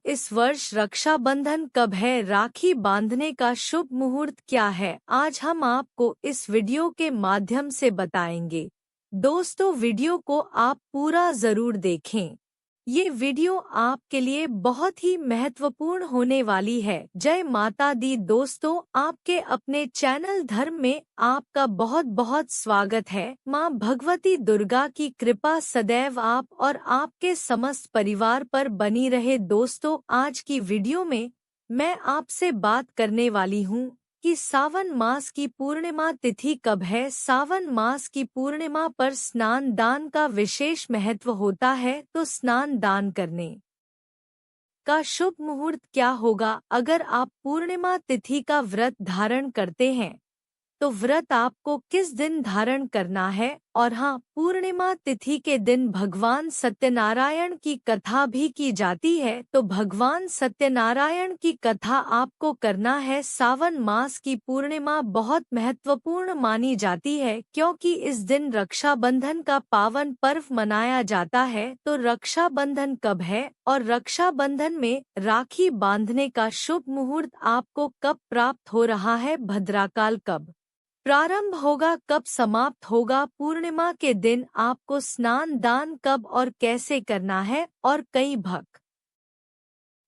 इस वर्ष रक्षाबंधन कब है, राखी बांधने का शुभ मुहूर्त क्या है, आज हम आपको इस वीडियो के माध्यम से बताएंगे। दोस्तों, वीडियो को आप पूरा जरूर देखें। ये वीडियो आपके लिए बहुत ही महत्वपूर्ण होने वाली है। जय माता दी। दोस्तों, आपके अपने चैनल धर्म में आपका बहुत बहुत स्वागत है। माँ भगवती दुर्गा की कृपा सदैव आप और आपके समस्त परिवार पर बनी रहे। दोस्तों, आज की वीडियो में मैं आपसे बात करने वाली हूँ कि सावन मास की पूर्णिमा तिथि कब है। सावन मास की पूर्णिमा पर स्नान दान का विशेष महत्व होता है, तो स्नान दान करने का शुभ मुहूर्त क्या होगा। अगर आप पूर्णिमा तिथि का व्रत धारण करते हैं तो व्रत आपको किस दिन धारण करना है। और हाँ, पूर्णिमा तिथि के दिन भगवान सत्यनारायण की कथा भी की जाती है, तो भगवान सत्यनारायण की कथा आपको करना है। सावन मास की पूर्णिमा बहुत महत्वपूर्ण मानी जाती है, क्योंकि इस दिन रक्षाबंधन का पावन पर्व मनाया जाता है। तो रक्षाबंधन कब है और रक्षाबंधन में राखी बांधने का शुभ मुहूर्त आपको कब प्राप्त हो रहा है। भद्राकाल कब प्रारंभ होगा, कब समाप्त होगा, पूर्णिमा के दिन आपको स्नान दान कब और कैसे करना है। और कई भक्त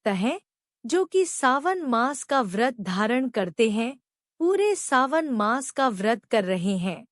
हैं जो कि सावन मास का व्रत धारण करते हैं, पूरे सावन मास का व्रत कर रहे हैं,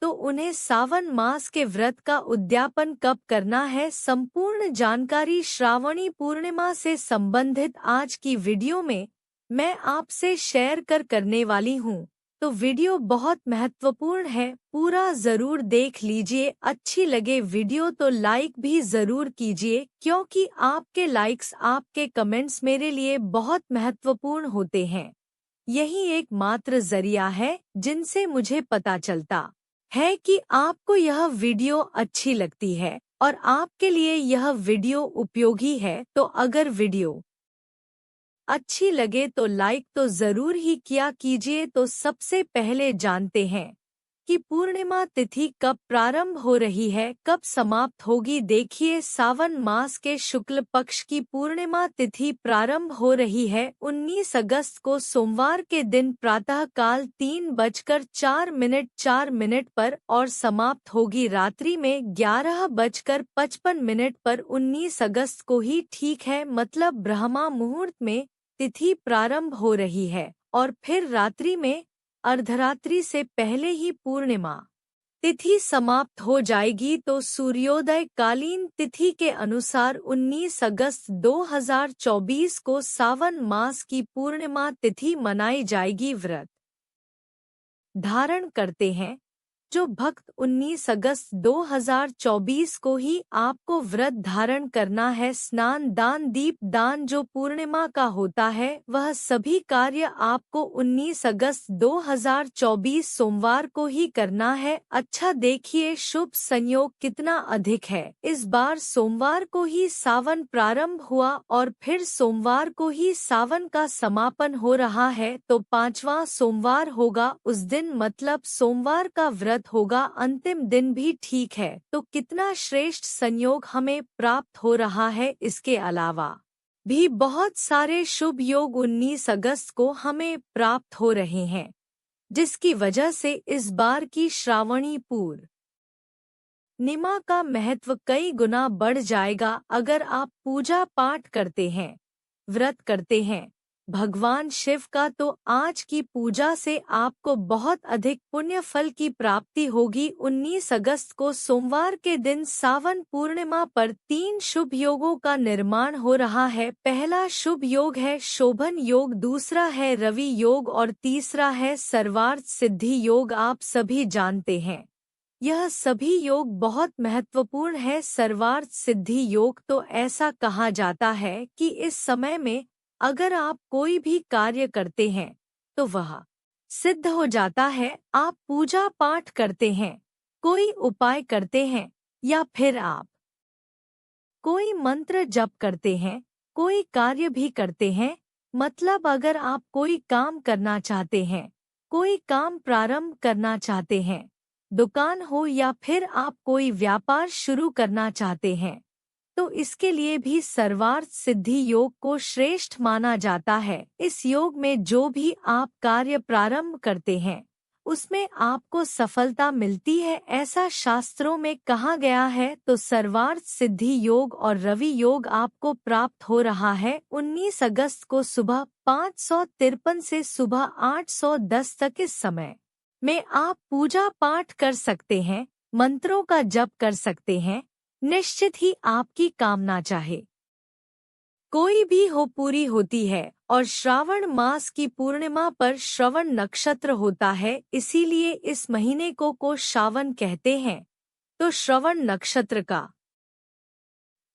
तो उन्हें सावन मास के व्रत का उद्यापन कब करना है। संपूर्ण जानकारी श्रावणी पूर्णिमा से संबंधित आज की वीडियो में मैं आपसे शेयर करने वाली हूँ। तो वीडियो बहुत महत्वपूर्ण है, पूरा जरूर देख लीजिए। अच्छी लगे वीडियो तो लाइक भी जरूर कीजिए, क्योंकि आपके लाइक्स, आपके कमेंट्स मेरे लिए बहुत महत्वपूर्ण होते हैं। यही एकमात्र जरिया है जिनसे मुझे पता चलता है कि आपको यह वीडियो अच्छी लगती है और आपके लिए यह वीडियो उपयोगी है। तो अगर वीडियो अच्छी लगे तो लाइक तो जरूर ही किया कीजिए। तो सबसे पहले जानते हैं कि पूर्णिमा तिथि कब प्रारंभ हो रही है, कब समाप्त होगी। देखिए, सावन मास के शुक्ल पक्ष की पूर्णिमा तिथि प्रारंभ हो रही है 19 अगस्त को सोमवार के दिन प्रातः काल 3:04 पर और समाप्त होगी रात्रि में 11:55 पर 19 अगस्त को ही। ठीक है, मतलब ब्रह्मा मुहूर्त में तिथि प्रारंभ हो रही है और फिर रात्रि में अर्धरात्रि से पहले ही पूर्णिमा तिथि समाप्त हो जाएगी। तो सूर्योदय कालीन तिथि के अनुसार 19 अगस्त 2024 को सावन मास की पूर्णिमा तिथि मनाई जाएगी। व्रत धारण करते हैं जो भक्त 19 अगस्त 2024 को ही आपको व्रत धारण करना है। स्नान दान दीप दान जो पूर्णिमा का होता है, वह सभी कार्य आपको 19 अगस्त 2024 सोमवार को ही करना है। अच्छा देखिए, शुभ संयोग कितना अधिक है। इस बार सोमवार को ही सावन प्रारंभ हुआ और फिर सोमवार को ही सावन का समापन हो रहा है, तो 5वां सोमवार होगा उस दिन, मतलब सोमवार का व्रत होगा अंतिम दिन भी। ठीक है, तो कितना श्रेष्ठ संयोग हमें प्राप्त हो रहा है। इसके अलावा भी बहुत सारे शुभ योग 19 अगस्त को हमें प्राप्त हो रहे हैं, जिसकी वजह से इस बार की श्रावणी पूर्णिमा का महत्व कई गुना बढ़ जाएगा। अगर आप पूजा पाठ करते हैं, व्रत करते हैं भगवान शिव का, तो आज की पूजा से आपको बहुत अधिक पुण्य फल की प्राप्ति होगी। 19 अगस्त को सोमवार के दिन सावन पूर्णिमा पर 3 शुभ योगों का निर्माण हो रहा है। पहला शुभ योग है शोभन योग, दूसरा है रवि योग और तीसरा है सर्वार्थ सिद्धि योग। आप सभी जानते हैं यह सभी योग बहुत महत्वपूर्ण है। सर्वार्थ सिद्धि योग तो ऐसा कहा जाता है कि इस समय में अगर आप कोई भी कार्य करते हैं तो वह सिद्ध हो जाता है। आप पूजा पाठ करते हैं, कोई उपाय करते हैं, या फिर आप कोई मंत्र जप करते हैं, कोई कार्य भी करते हैं, मतलब अगर आप कोई काम करना चाहते हैं, कोई काम प्रारंभ करना चाहते हैं, दुकान हो या फिर आप कोई व्यापार शुरू करना चाहते हैं, तो इसके लिए भी सर्वार्थ सिद्धि योग को श्रेष्ठ माना जाता है। इस योग में जो भी आप कार्य प्रारंभ करते हैं उसमें आपको सफलता मिलती है, ऐसा शास्त्रों में कहा गया है। तो सर्वार्थ सिद्धि योग और रवि योग आपको प्राप्त हो रहा है 19 अगस्त को सुबह 5:53 से सुबह 8:10 तक। इस समय में आप पूजा पाठ कर सकते हैं, मंत्रों का जप कर सकते हैं, निश्चित ही आपकी कामना चाहे कोई भी हो पूरी होती है। और श्रावण मास की पूर्णिमा पर श्रवण नक्षत्र होता है, इसीलिए इस महीने को श्रावण कहते हैं। तो श्रवण नक्षत्र का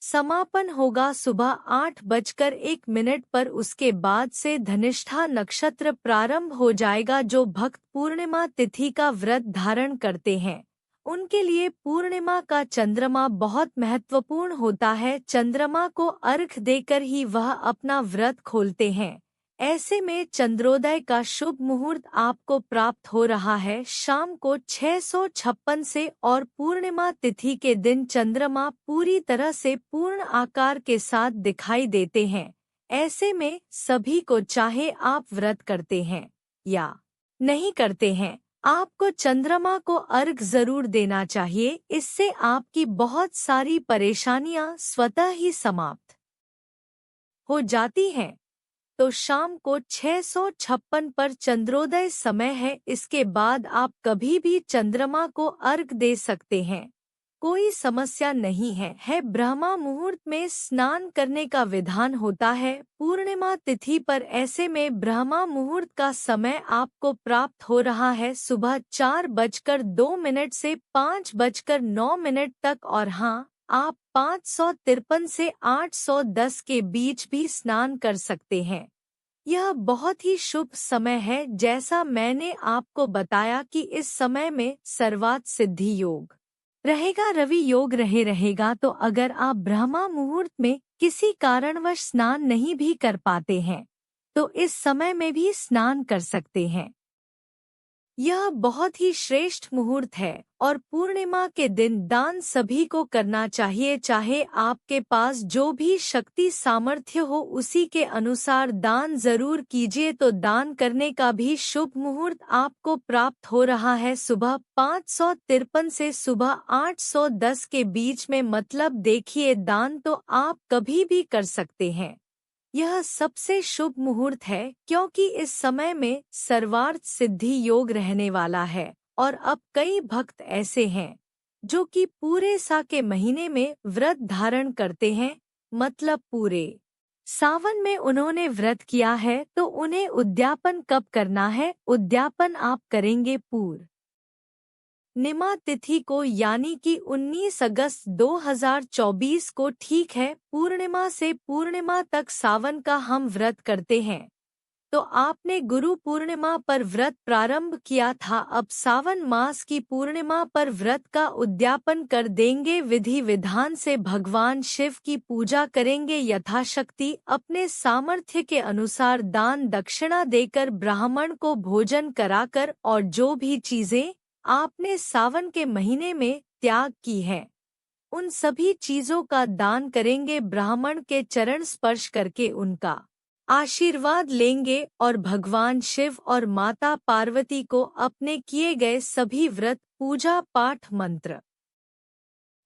समापन होगा सुबह 8:01 पर। उसके बाद से धनिष्ठा नक्षत्र प्रारंभ हो जाएगा। जो भक्त पूर्णिमा तिथि का व्रत धारण करते हैं उनके लिए पूर्णिमा का चंद्रमा बहुत महत्वपूर्ण होता है। चंद्रमा को अर्घ देकर ही वह अपना व्रत खोलते हैं। ऐसे में चंद्रोदय का शुभ मुहूर्त आपको प्राप्त हो रहा है शाम को 6:56 से। और पूर्णिमा तिथि के दिन चंद्रमा पूरी तरह से पूर्ण आकार के साथ दिखाई देते हैं। ऐसे में सभी को, चाहे आप व्रत करते हैं या नहीं करते हैं, आपको चंद्रमा को अर्घ जरूर देना चाहिए। इससे आपकी बहुत सारी परेशानियां स्वतः ही समाप्त हो जाती हैं। तो शाम को 6:56 पर चंद्रोदय समय है। इसके बाद आप कभी भी चंद्रमा को अर्घ दे सकते हैं, कोई समस्या नहीं है। ब्रह्मा मुहूर्त में स्नान करने का विधान होता है पूर्णिमा तिथि पर। ऐसे में ब्रह्मा मुहूर्त का समय आपको प्राप्त हो रहा है सुबह 4:02 से 5:09 तक। और हाँ, आप 5:53 से 8:10 के बीच भी स्नान कर सकते हैं। यह बहुत ही शुभ समय है। जैसा मैंने आपको बताया कि इस समय में सर्वार्थ सिद्धि योग रहेगा, रवि योग रहेगा। तो अगर आप ब्रह्मा मुहूर्त में किसी कारणवश स्नान नहीं भी कर पाते हैं तो इस समय में भी स्नान कर सकते हैं। यह बहुत ही श्रेष्ठ मुहूर्त है। और पूर्णिमा के दिन दान सभी को करना चाहिए, चाहे आपके पास जो भी शक्ति सामर्थ्य हो उसी के अनुसार दान जरूर कीजिए। तो दान करने का भी शुभ मुहूर्त आपको प्राप्त हो रहा है सुबह 5:53 से सुबह 8:10 के बीच में। मतलब देखिए, दान तो आप कभी भी कर सकते हैं। यह सबसे शुभ मुहूर्त है क्योंकि इस समय में सर्वार्थ सिद्धि योग रहने वाला है। और अब कई भक्त ऐसे हैं जो कि पूरे सा के महीने में व्रत धारण करते हैं, मतलब पूरे सावन में उन्होंने व्रत किया है। तो उन्हें उद्यापन कब करना है? उद्यापन आप करेंगे पूर्णिमा तिथि को, यानी कि 19 अगस्त 2024 को। ठीक है, पूर्णिमा से पूर्णिमा तक सावन का हम व्रत करते हैं। तो आपने गुरु पूर्णिमा पर व्रत प्रारंभ किया था, अब सावन मास की पूर्णिमा पर व्रत का उद्यापन कर देंगे। विधि विधान से भगवान शिव की पूजा करेंगे, यथाशक्ति अपने सामर्थ्य के अनुसार दान दक्षिणा देकर ब्राह्मण को भोजन कराकर, और जो भी चीजें आपने सावन के महीने में त्याग की है उन सभी चीजों का दान करेंगे। ब्राह्मण के चरण स्पर्श करके उनका आशीर्वाद लेंगे और भगवान शिव और माता पार्वती को अपने किए गए सभी व्रत, पूजा पाठ, मंत्र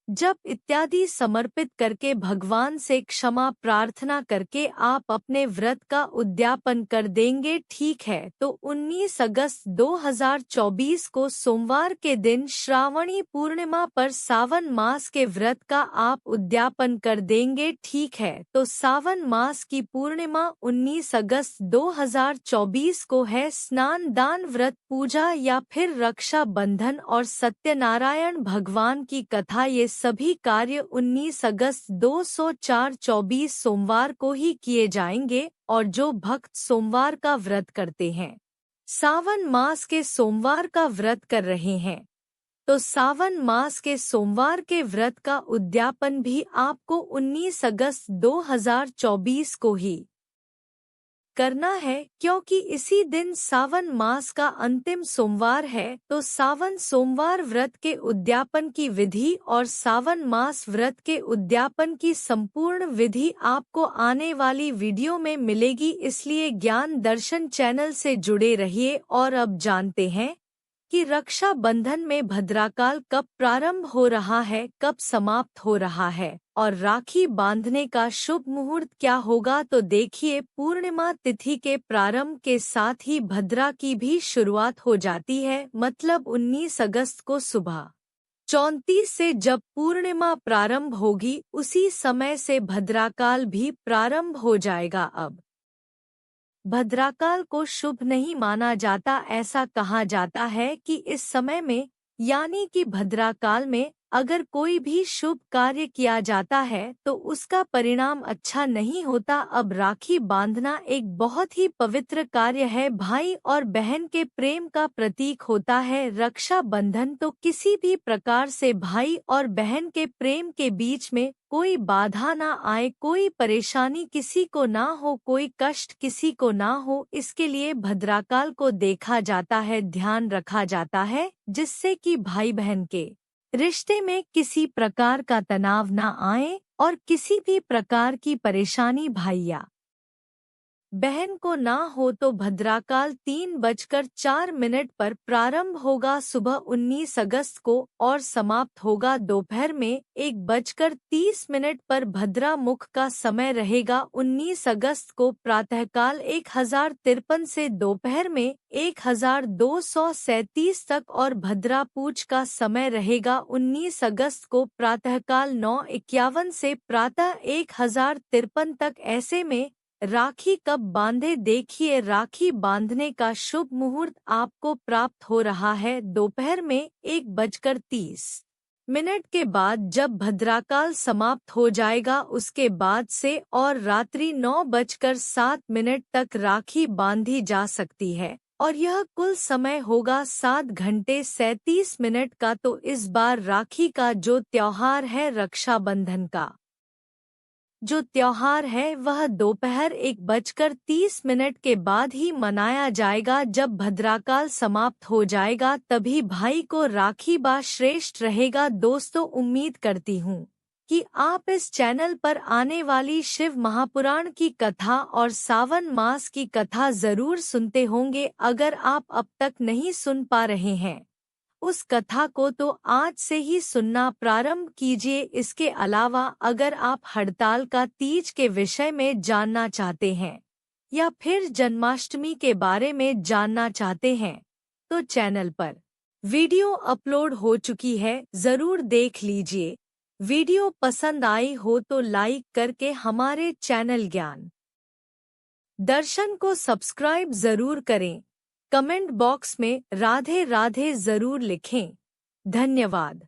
जप इत्यादि समर्पित करके भगवान से क्षमा प्रार्थना करके आप अपने व्रत का उद्यापन कर देंगे। ठीक है, तो 19 अगस्त 2024 को सोमवार के दिन श्रावणी पूर्णिमा पर सावन मास के व्रत का आप उद्यापन कर देंगे। ठीक है, तो सावन मास की पूर्णिमा 19 अगस्त 2024 को है। स्नान, दान, व्रत, पूजा या फिर रक्षा बंधन और सत्यनारायण भगवान की कथा, ये सभी कार्य 19 अगस्त 2024 सोमवार को ही किए जाएंगे। और जो भक्त सोमवार का व्रत करते हैं, सावन मास के सोमवार का व्रत कर रहे हैं, तो सावन मास के सोमवार के व्रत का उद्यापन भी आपको 19 अगस्त 2024 को ही करना है क्योंकि इसी दिन सावन मास का अंतिम सोमवार है। तो सावन सोमवार व्रत के उद्यापन की विधि और सावन मास व्रत के उद्यापन की संपूर्ण विधि आपको आने वाली वीडियो में मिलेगी, इसलिए ज्ञान दर्शन चैनल से जुड़े रहिए। और अब जानते हैं कि रक्षा बंधन में भद्राकाल कब प्रारंभ हो रहा है, कब समाप्त हो रहा है और राखी बांधने का शुभ मुहूर्त क्या होगा। तो देखिए, पूर्णिमा तिथि के प्रारंभ के साथ ही भद्रा की भी शुरुआत हो जाती है, मतलब 19 अगस्त को सुबह 34 से जब पूर्णिमा प्रारंभ होगी उसी समय से भद्राकाल भी प्रारंभ हो जाएगा। अब भद्राकाल को शुभ नहीं माना जाता। ऐसा कहा जाता है कि इस समय में यानी कि भद्राकाल में अगर कोई भी शुभ कार्य किया जाता है तो उसका परिणाम अच्छा नहीं होता। अब राखी बांधना एक बहुत ही पवित्र कार्य है, भाई और बहन के प्रेम का प्रतीक होता है। रक्षा बंधन तो किसी भी प्रकार से भाई और बहन के प्रेम के बीच में कोई बाधा ना आए, कोई परेशानी किसी को ना हो, कोई कष्ट किसी को ना हो, इसके लिए भद्राकाल को देखा जाता है, ध्यान रखा जाता है, जिससे कि भाई बहन के रिश्ते में किसी प्रकार का तनाव ना आए और किसी भी प्रकार की परेशानी भाई या बहन को ना हो। तो भद्राकाल 3:04 पर प्रारंभ होगा सुबह 19 अगस्त को और समाप्त होगा दोपहर में 1:30 पर। भद्रा मुख का समय रहेगा 19 अगस्त को प्रातःकाल 1053 से दोपहर में 1237 तक और भद्रा पूज का समय रहेगा 19 अगस्त को प्रातःकाल 9:51 से प्रातः 1053 तक। ऐसे में राखी कब बांधे, देखिए, राखी बांधने का शुभ मुहूर्त आपको प्राप्त हो रहा है दोपहर में 1:30 के बाद, जब भद्राकाल समाप्त हो जाएगा उसके बाद से और रात्रि 9:07 तक राखी बांधी जा सकती है और यह कुल समय होगा 7 घंटे 37 मिनट का। तो इस बार राखी का जो त्योहार है, रक्षाबंधन का जो त्योहार है वह दोपहर 1:30 के बाद ही मनाया जाएगा। जब भद्राकाल समाप्त हो जाएगा तभी भाई को राखी बा श्रेष्ठ रहेगा। दोस्तों, उम्मीद करती हूँ कि आप इस चैनल पर आने वाली शिव महापुराण की कथा और सावन मास की कथा जरूर सुनते होंगे। अगर आप अब तक नहीं सुन पा रहे हैं उस कथा को तो आज से ही सुनना प्रारंभ कीजिए। इसके अलावा अगर आप हड़ताल का तीज के विषय में जानना चाहते हैं या फिर जन्माष्टमी के बारे में जानना चाहते हैं तो चैनल पर वीडियो अपलोड हो चुकी है, जरूर देख लीजिए। वीडियो पसंद आई हो तो लाइक करके हमारे चैनल ज्ञान दर्शन को सब्सक्राइब जरूर करें। कमेंट बॉक्स में राधे राधे जरूर लिखें। धन्यवाद।